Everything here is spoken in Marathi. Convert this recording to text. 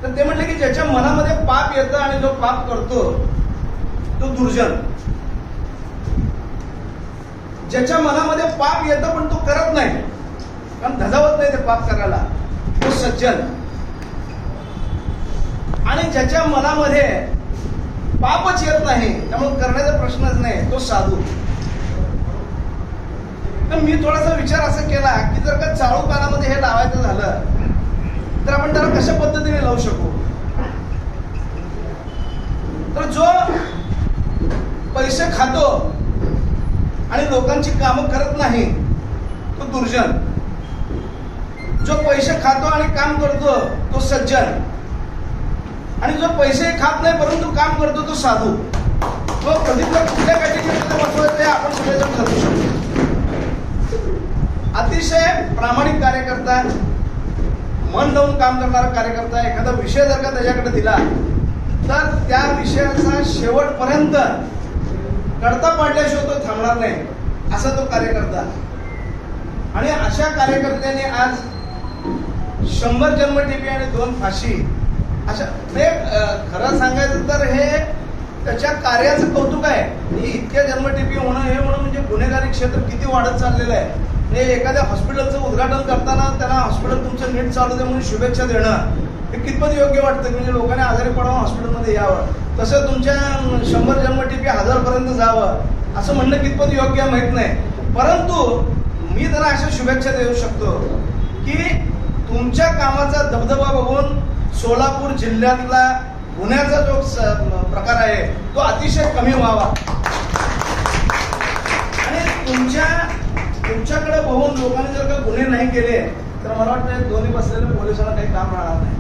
तर ते म्हटले की ज्याच्या मनामध्ये पाप येतं आणि जो पाप करतो तो दुर्जन, ज्याच्या मनामध्ये पाप येतं पण तो करत नाही, कारण धजावत नाही ते पाप करायला, तो सज्जन, आणि ज्याच्या मनामध्ये पापच येत नाही त्यामुळे करण्याचा प्रश्नच नाही तो साधू. तर मी थोडासा विचार असा केला की जर का चाळू कानामध्ये हे लावायचं झालं तर आपण त्याला कशा पद्धतीने लावू शकू. तर जो पैसे खातो आणि लोकांची कामं करत नाही तो दुर्जन, जो पैसे खातो आणि काम करतो तो सज्जन, आणि जो पैसे खात नाही परंतु काम करतो तो साधू. तो कधी तर कुठल्या कॅटेगरीमध्ये बसवायचं हे आपण सगळेजण ठरवू शकतो. अतिशय प्रामाणिक कार्यकर्ता, मन लावून काम करणारा कार्यकर्ता, एखादा विषय जर का त्याच्याकडे दिला तर त्या विषयाचा शेवटपर्यंत करता पाडल्याशिवाय तो थांबणार नाही, असा तो कार्यकर्ता. आणि अशा कार्यकर्त्याने आज 100 जन्मठेपी आणि 2 फाशी, अशा खरं सांगायचं तर हे त्याच्या कार्याचं कौतुक आहे. इतक्या जन्मठेपी होणं हे म्हणून म्हणजे गुन्हेगारी क्षेत्र किती वाढत चाललेलं आहे. हे एखाद्या हॉस्पिटलचं उद्घाटन करताना त्यांना हॉस्पिटल तुमचं नीट चालू दे म्हणून शुभेच्छा देणं हे कितपत योग्य वाटतं, म्हणजे लोकांनी आजारी पडावं हॉस्पिटलमध्ये यावं, तसं तुमच्या 100 जन्मठेपी 1000 पर्यंत जावं असं म्हणणं कितपत योग्य माहित नाही. परंतु मी त्यांना अशा शुभेच्छा देऊ शकतो की तुमच्या कामाचा दबदबा बघून सोलापूर जिल्ह्यातला गुन्ह्याचा जो प्रकार आहे तो अतिशय कमी व्हावा, आणि तुमच्याकडे बघून लोकांनी जर का गुन्हे नाही केले तर मला वाटतं दोन्ही बसलेल्या पोलिसांना काही काम राहणार नाही.